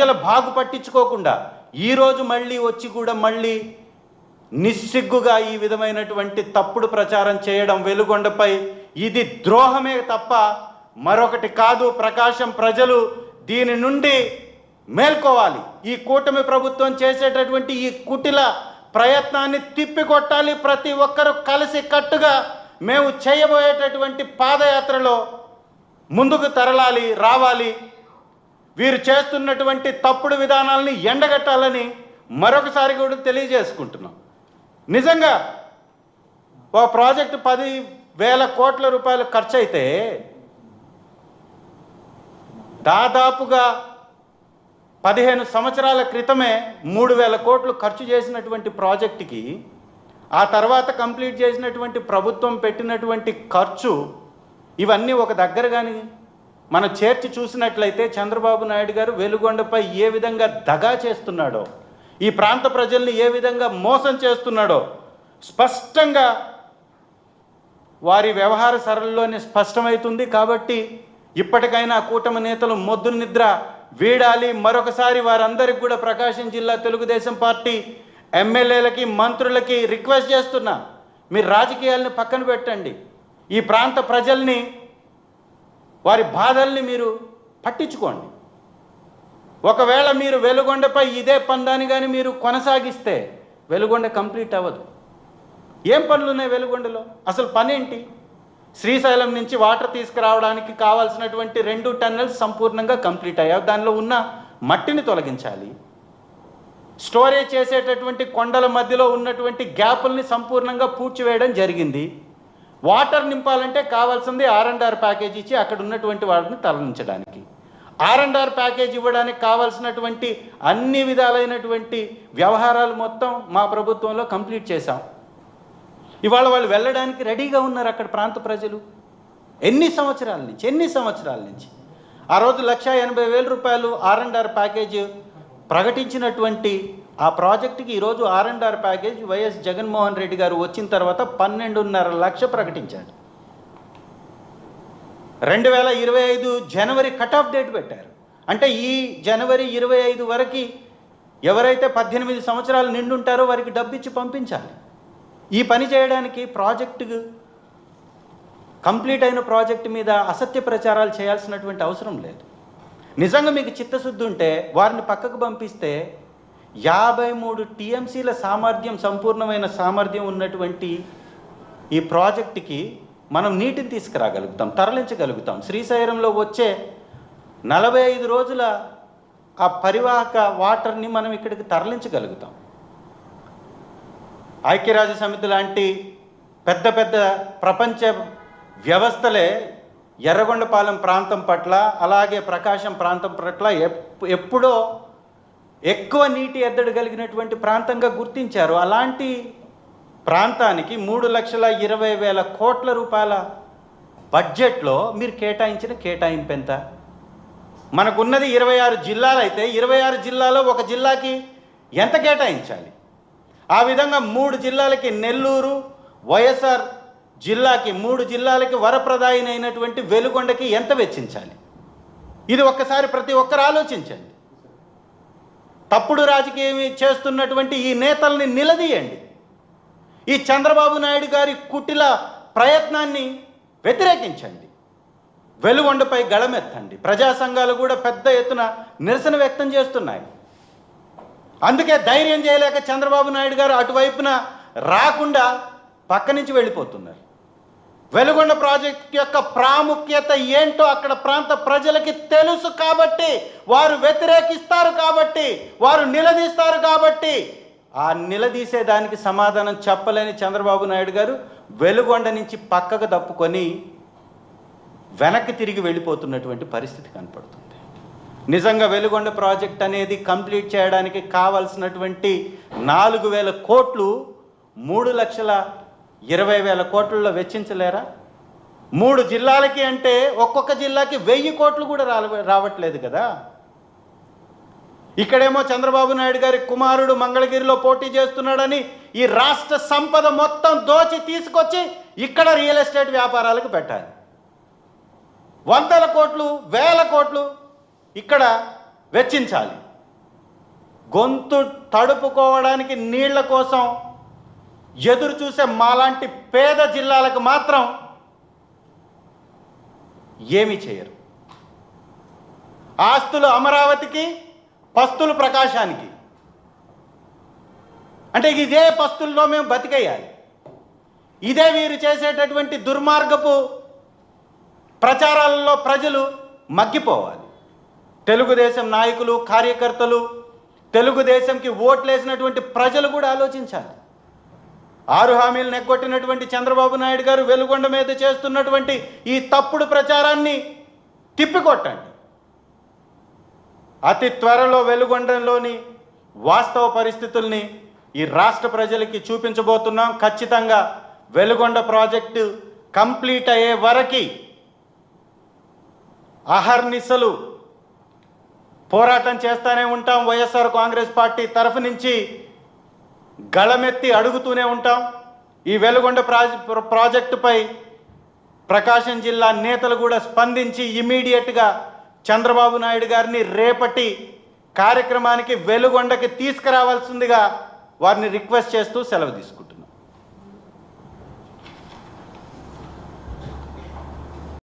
ప్రజల బాగు పట్టించుకోకుండా ఈరోజు మళ్ళీ వచ్చి కూడా మళ్ళీ నిస్సిగ్గుగా ఈ విధమైనటువంటి తప్పుడు ప్రచారం చేయడం వెలుగొండపై ఇది ద్రోహమే తప్ప మరొకటి కాదు. ప్రకాశం ప్రజలు దీని నుండి మేల్కోవాలి. ఈ కూటమి ప్రభుత్వం చేసేటటువంటి ఈ కుటిల ప్రయత్నాన్ని తిప్పికొట్టాలి. ప్రతి ఒక్కరూ కలిసి కట్టుగా మేము చేయబోయేటటువంటి పాదయాత్రలో ముందుకు రావాలి. వీరు చేస్తున్నటువంటి తప్పుడు విధానాలని ఎండగట్టాలని మరొకసారి కూడా తెలియజేసుకుంటున్నాం. నిజంగా ఓ ప్రాజెక్టు 10,000 కోట్ల రూపాయలు ఖర్చు అయితే దాదాపుగా 15 సంవత్సరాల క్రితమే 3,000 కోట్లు ఖర్చు చేసినటువంటి ప్రాజెక్టుకి ఆ తర్వాత కంప్లీట్ చేసినటువంటి ప్రభుత్వం పెట్టినటువంటి ఖర్చు ఇవన్నీ ఒక దగ్గర కానీ మనం చేర్చి చూసినట్లయితే చంద్రబాబు నాయుడు గారు వెలుగొండపై ఏ విధంగా దగా చేస్తున్నాడో, ఈ ప్రాంత ప్రజల్ని ఏ విధంగా మోసం చేస్తున్నాడో స్పష్టంగా వారి వ్యవహార సరళిలోనే స్పష్టమవుతుంది. కాబట్టి ఇప్పటికైనా కూటమి నేతలు మొద్దు నిద్ర వీడాలి. మరొకసారి వారందరికీ కూడా ప్రకాశం జిల్లా తెలుగుదేశం పార్టీ ఎమ్మెల్యేలకి మంత్రులకి రిక్వెస్ట్ చేస్తున్నా, మీరు రాజకీయాలను పక్కన పెట్టండి. ఈ ప్రాంత ప్రజల్ని వారి బాధల్ని మీరు పట్టించుకోండి. ఒకవేళ మీరు వెలుగొండపై ఇదే పందాన్ని కానీ మీరు కొనసాగిస్తే వెలుగొండ కంప్లీట్ అవ్వదు. ఏం పనులు ఉన్నాయి వెలుగొండలో? అసలు పనేంటి? శ్రీశైలం నుంచి వాటర్ తీసుకురావడానికి కావాల్సినటువంటి 2 టన్నెల్స్ సంపూర్ణంగా కంప్లీట్ అయ్యాయి. దానిలో ఉన్న మట్టిని తొలగించాలి. స్టోరేజ్ చేసేటటువంటి కొండల మధ్యలో ఉన్నటువంటి గ్యాపుల్ని సంపూర్ణంగా పూడ్చివేయడం జరిగింది. వాటర్ నింపాలంటే కావాల్సింది R&R ప్యాకేజ్ ఇచ్చి అక్కడ ఉన్నటువంటి వాటిని తరలించడానికి. R&R ప్యాకేజ్ ఇవ్వడానికి కావాల్సినటువంటి అన్ని విధాలైనటువంటి వ్యవహారాలు మొత్తం మా ప్రభుత్వంలో కంప్లీట్ చేశాం. ఇవాళ వాళ్ళు వెళ్ళడానికి రెడీగా ఉన్నారు అక్కడ ప్రాంత ప్రజలు. ఎన్ని సంవత్సరాల నుంచి ఆ రోజు 1,80,000 రూపాయలు R&R ప్యాకేజ్ ప్రకటించినటువంటి ఆ ప్రాజెక్టుకి ఈరోజు R&R package YS Jaganmohan Reddy గారు వచ్చిన తర్వాత 12.5 లక్ష ప్రకటించాడు. 2025 జనవరి కట్ ఆఫ్ డేట్ పెట్టారు. అంటే ఈ జనవరి 25 వరకు ఎవరైతే 18 సంవత్సరాలు నిండుంటారో వారికి డబ్బు ఇచ్చి పంపించాలి. ఈ పని చేయడానికి ప్రాజెక్టు కంప్లీట్ అయిన ప్రాజెక్టు మీద అసత్య ప్రచారాలు చేయాల్సినటువంటి అవసరం లేదు. నిజంగా మీకు చిత్తశుద్ధి ఉంటే వారిని పక్కకు పంపిస్తే 53 TMCల సామర్థ్యం, సంపూర్ణమైన సామర్థ్యం ఉన్నటువంటి ఈ ప్రాజెక్టుకి మనం నీటిని తీసుకురాగలుగుతాం, తరలించగలుగుతాం. శ్రీశైలంలో వచ్చే 45 రోజుల ఆ పరివాహక వాటర్ని మనం ఇక్కడికి తరలించగలుగుతాం. ఐక్యరాజ్య సమితి లాంటి పెద్ద పెద్ద ప్రపంచ వ్యవస్థలే ఎర్రగొండపాలెం ప్రాంతం పట్ల అలాగే ప్రకాశం ప్రాంతం పట్ల ఎప్పుడో ఎక్కువ నీటి ఎద్దడి కలిగినటువంటి ప్రాంతంగా గుర్తించారు. అలాంటి ప్రాంతానికి 3,20,000 కోట్ల రూపాయల బడ్జెట్లో మీరు కేటాయించిన కేటాయింపు ఎంత? మనకున్నది 26 జిల్లాలు అయితే 26 జిల్లాలో ఒక జిల్లాకి ఎంత కేటాయించాలి? ఆ విధంగా 3 జిల్లాలకి, నెల్లూరు వైఎస్ఆర్ జిల్లాకి, 3 జిల్లాలకి వరప్రదాయినైనటువంటి వెలుగొండకి ఎంత వెచ్చించాలి? ఇది ఒక్కసారి ప్రతి ఒక్కరు ఆలోచించండి. తప్పుడు రాజకీయం చేస్తున్నటువంటి ఈ నేతల్ని నిలదీయండి. ఈ చంద్రబాబు నాయుడు గారి కుటిల ప్రయత్నాన్ని వ్యతిరేకించండి. వెలుగొండపై గళమెత్తండి. ప్రజా సంఘాలు కూడా పెద్ద ఎత్తున నిరసన వ్యక్తం చేస్తున్నాయి. అందుకే ధైర్యం చేయలేక చంద్రబాబు నాయుడు గారు అటువైపున రాకుండా పక్క నుంచి వెళ్ళిపోతున్నారు. వెలుగొండ ప్రాజెక్ట్ యొక్క ప్రాముఖ్యత ఏంటో అక్కడ ప్రాంత ప్రజలకి తెలుసు కాబట్టి, వారు వ్యతిరేకిస్తారు కాబట్టి, వారు నిలదీస్తారు కాబట్టి, ఆ నిలదీసేదానికి సమాధానం చెప్పలేని చంద్రబాబు నాయుడు గారు వెలుగొండ నుంచి పక్కకు తప్పుకొని వెనక్కి తిరిగి వెళ్ళిపోతున్నటువంటి పరిస్థితి కనపడుతుంది. నిజంగా వెలుగొండ ప్రాజెక్ట్ అనేది కంప్లీట్ చేయడానికి కావాల్సినటువంటి 4,000 కోట్లు 3,20,000 కోట్లలో వెచ్చించలేరా? 3 జిల్లాలకి అంటే ఒక్కొక్క జిల్లాకి 1,000 కోట్లు కూడా రావట్లేదు కదా. ఇక్కడేమో చంద్రబాబు నాయుడు గారి కుమారుడు మంగళగిరిలో పోటీ చేస్తున్నాడని ఈ రాష్ట్ర సంపద మొత్తం దోచి తీసుకొచ్చి ఇక్కడ రియల్ ఎస్టేట్ వ్యాపారాలకు పెట్టాలి. 100 కోట్లు 1,000 కోట్లు ఇక్కడ వెచ్చించాలి. గొంతు తడుపుకోవడానికి నీళ్ల కోసం ఎదురు చూసే మాలాంటి పేద జిల్లాలకు మాత్రం ఏమీ చేయరు. ఆస్తులు అమరావతికి, పస్తులు ప్రకాశానికి. అంటే ఇదే పస్తుల్లో మేము బతికేయాలి. ఇదే వీరు చేసేటటువంటి దుర్మార్గపు ప్రచారాలలో ప్రజలు మగ్గిపోవాలి. తెలుగుదేశం నాయకులు, కార్యకర్తలు, తెలుగుదేశంకి ఓట్లేసినటువంటి ప్రజలు కూడా ఆలోచించాలి. 6 హామీలను ఎగ్గొట్టినటువంటి చంద్రబాబు నాయుడు గారు వెలుగొండ మీద చేస్తున్నటువంటి ఈ తప్పుడు ప్రచారాన్ని తిప్పికొట్టండి. అతి త్వరలో వెలుగొండలోని వాస్తవ పరిస్థితుల్ని ఈ రాష్ట్ర ప్రజలకి చూపించబోతున్నాం. ఖచ్చితంగా వెలుగొండ ప్రాజెక్టు కంప్లీట్ అయ్యే వరకు అహర్నిశలు పోరాటం చేస్తూనే ఉంటాం. వైఎస్ఆర్ కాంగ్రెస్ పార్టీ తరఫు నుంచి గళమెత్తి అడుగుతూనే ఉంటాం. ఈ వెలుగొండ ప్రాజెక్టుపై ప్రకాశం జిల్లా నేతలు కూడా స్పందించి ఇమీడియట్గా చంద్రబాబు నాయుడు గారిని రేపటి కార్యక్రమానికి వెలుగొండకి తీసుకురావాల్సిందిగా వారిని రిక్వెస్ట్ చేస్తూ సెలవు తీసుకుంటున్నాను.